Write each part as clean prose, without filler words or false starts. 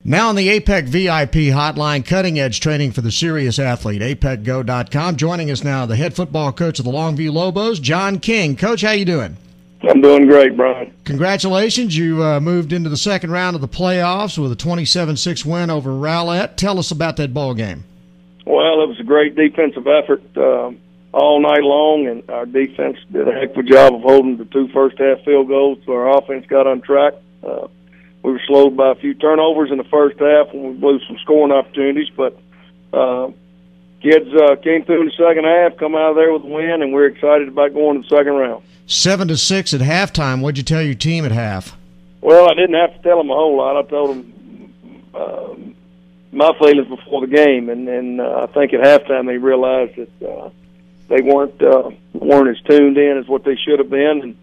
Now on the APEC VIP hotline, cutting edge training for the serious athlete, apecgo.com. Joining us now, the head football coach of the Longview Lobos, John King. Coach, how you doing? I'm doing great, Bryan. Congratulations. You moved into the second round of the playoffs with a 27-6 win over Rowlett. Tell us about that ball game. Well, it was a great defensive effort all night long, and our defense did a heck of a job of holding the two first-half field goals, so our offense got on track. We were slowed by a few turnovers in the first half, and we blew some scoring opportunities. But kids came through in the second half, come out of there with a win, and we're excited about going to the second round. 7-6 at halftime. What'd you tell your team at half? Well, I didn't have to tell them a whole lot. I told them my feelings before the game, and I think at halftime they realized that they weren't as tuned in as what they should have been. And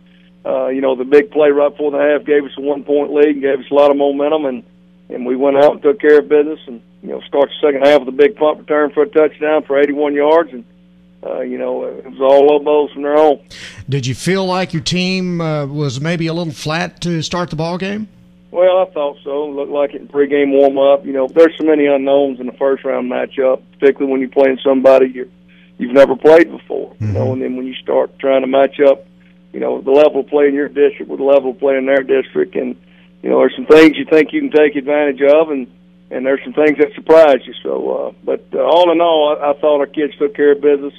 the big play right before the half gave us a 1-point lead and gave us a lot of momentum, and we went out and took care of business and, start the second half with a big punt return for a touchdown for 81 yards. And, it was all Lobos from there on. Did you feel like your team was maybe a little flat to start the ball game? Well, I thought so. It looked like it in pregame warm-up. There's so many unknowns in the first-round matchup, particularly when you're playing somebody you've never played before. And then when you start trying to match up, the level of play in your district with the level of play in their district. And, there's some things you think you can take advantage of, and there's some things that surprise you. So, but all in all, I thought our kids took care of business.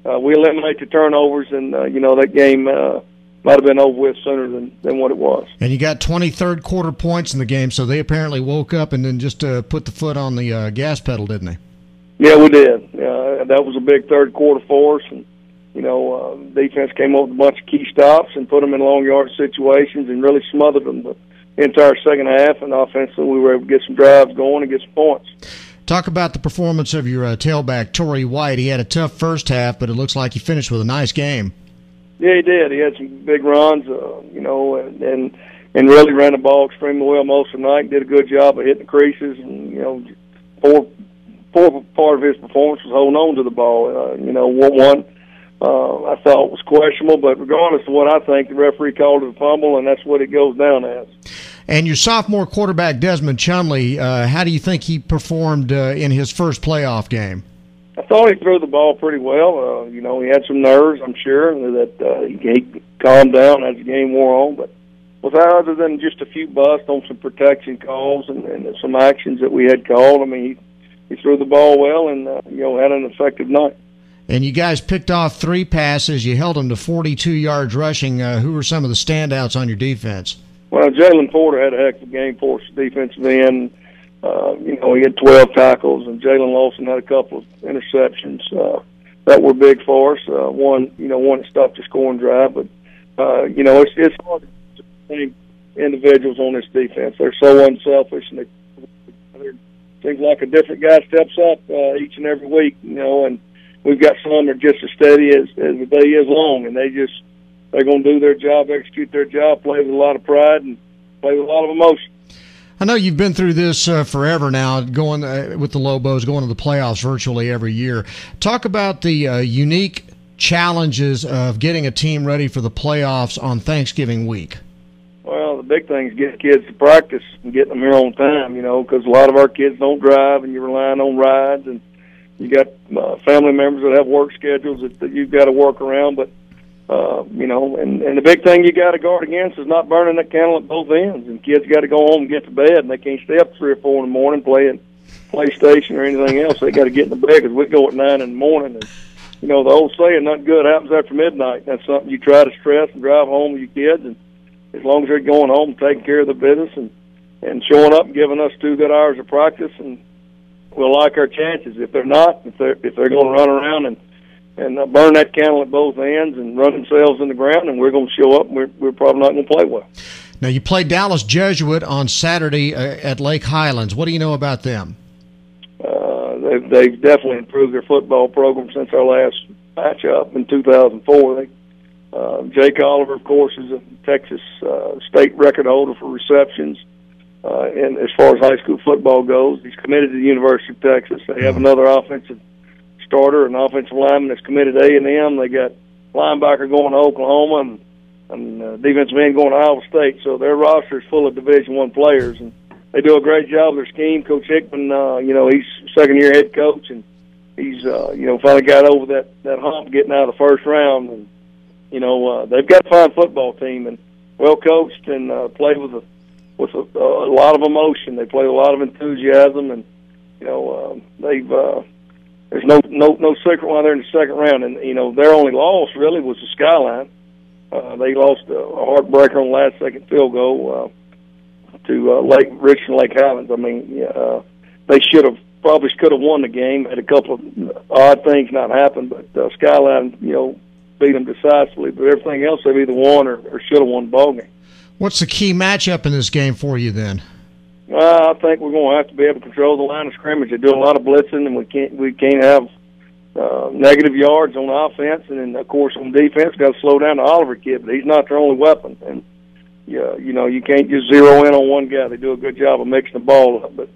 We eliminated the turnovers, and, that game might have been over with sooner than what it was. And you got 23rd quarter points in the game, so they apparently woke up and then just put the foot on the gas pedal, didn't they? Yeah, we did. That was a big third quarter for us, and defense came up with a bunch of key stops and put them in long yard situations and really smothered them the entire second half. And offensively, we were able to get some drives going and get some points. Talk about the performance of your tailback, Torrey White. He had a tough first half, but it looks like he finished with a nice game. Yeah, he did. He had some big runs, and really ran the ball extremely well most of the night. Did a good job of hitting the creases, and part of his performance was holding on to the ball. One I thought was questionable, but regardless of what I think, the referee called it a fumble, and that's what it goes down as. And your sophomore quarterback, Desmond Chumley, how do you think he performed in his first playoff game? I thought he threw the ball pretty well. He had some nerves, I'm sure, that he calmed down as the game wore on. But without other than just a few busts on some protection calls and some actions that we had called, he threw the ball well and, had an effective night. And you guys picked off 3 passes. You held them to 42 yards rushing. Who were some of the standouts on your defense? Well, Jalen Porter had a heck of a game for us defensive end. He had 12 tackles, and Jalen Lawson had a couple of interceptions that were big for us. One that stopped the scoring drive. But, it's hard to think individuals on this defense. They're so unselfish, and it seems like a different guy steps up each and every week, and we've got some that are just as steady as the day is long, and they're going to do their job, execute their job, play with a lot of pride, and play with a lot of emotion. I know you've been through this forever now, going with the Lobos, going to the playoffs virtually every year. Talk about the unique challenges of getting a team ready for the playoffs on Thanksgiving week. Well, the big thing is getting kids to practice and getting them here on time, because a lot of our kids don't drive, and you're relying on rides, and you got family members that have work schedules that you've got to work around. But, and the big thing you got to guard against is not burning that candle at both ends. And kids got to go home and get to bed, and they can't stay up 3 or 4 in the morning playing PlayStation or anything else. They got to get in the bed because we go at 9 in the morning. And, the old saying, nothing good happens after midnight. That's something you try to stress and drive home with your kids. And as long as they're going home and taking care of the business and showing up and giving us 2 good hours of practice, and we'll like our chances. If they're not, if they're going to run around and burn that candle at both ends and run themselves in the ground, and we're going to show up, and we're probably not going to play well. Now, you played Dallas Jesuit on Saturday at Lake Highlands. What do you know about them? They've definitely improved their football program since our last matchup in 2004. Jake Oliver, of course, is a Texas state record holder for receptions. And as far as high school football goes, he's committed to the University of Texas. They have another offensive starter, an offensive lineman that's committed to A&M. They got linebacker going to Oklahoma and defensive end going to Iowa State. So their roster is full of Division I players. And they do a great job with their scheme. Coach Hickman, he's second-year head coach, and he's finally got over that hump getting out of the first round. And they've got a fine football team and well coached and play with a lot of emotion. They play with a lot of enthusiasm, and there's no secret why they're in the second round. And their only loss really was the Skyline. They lost a heartbreaker on last-second field goal to Richland Lake Highlands. I mean, they probably could have won the game. Had a couple of odd things not happen, but Skyline, beat them decisively. But everything else, they've either won or should have won the ball game. What's the key matchup in this game for you then? I think we're going to have to be able to control the line of scrimmage. They do a lot of blitzing, and we can't have negative yards on offense, and then of course on defense, got to slow down the Oliver kid. But he's not their only weapon, and you can't just zero in on one guy. They do a good job of mixing the ball up, but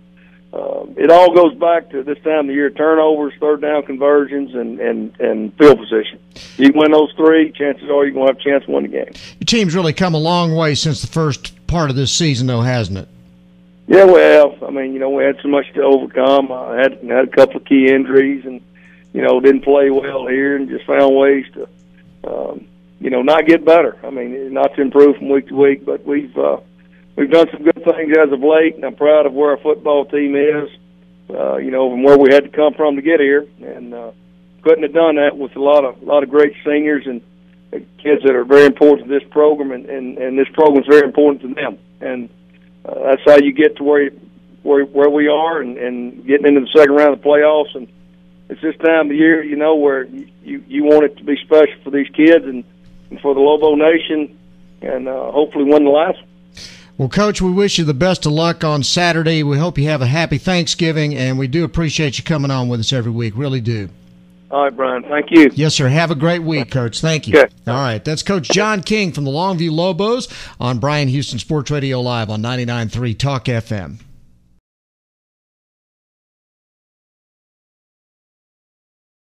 it all goes back to this time of the year: turnovers, third down conversions, and field position. You win those three, chances are you're going to have a chance to win the game. Your team's really come a long way since the first part of this season, though, hasn't it? Yeah, well, I mean, we had so much to overcome. I had a couple of key injuries, and didn't play well here, and just found ways to, not get better. I mean, not to improve from week to week, but we've done some good things as of late, and I'm proud of where our football team is, and where we had to come from to get here, and couldn't have done that with a lot of great seniors and kids that are very important to this program, and this program is very important to them, and that's how you get to where we are, and getting into the second round of the playoffs. And it's this time of the year, where you want it to be special for these kids and for the Lobo Nation, and hopefully win the last one. Well, Coach, we wish you the best of luck on Saturday. We hope you have a happy Thanksgiving, and we do appreciate you coming on with us every week. Really do. All right, Bryan. Thank you. Yes, sir. Have a great week, Coach. Thank you. Okay. All right. That's Coach John King from the Longview Lobos on Bryan Houston Sports Radio Live on 99.3 Talk FM.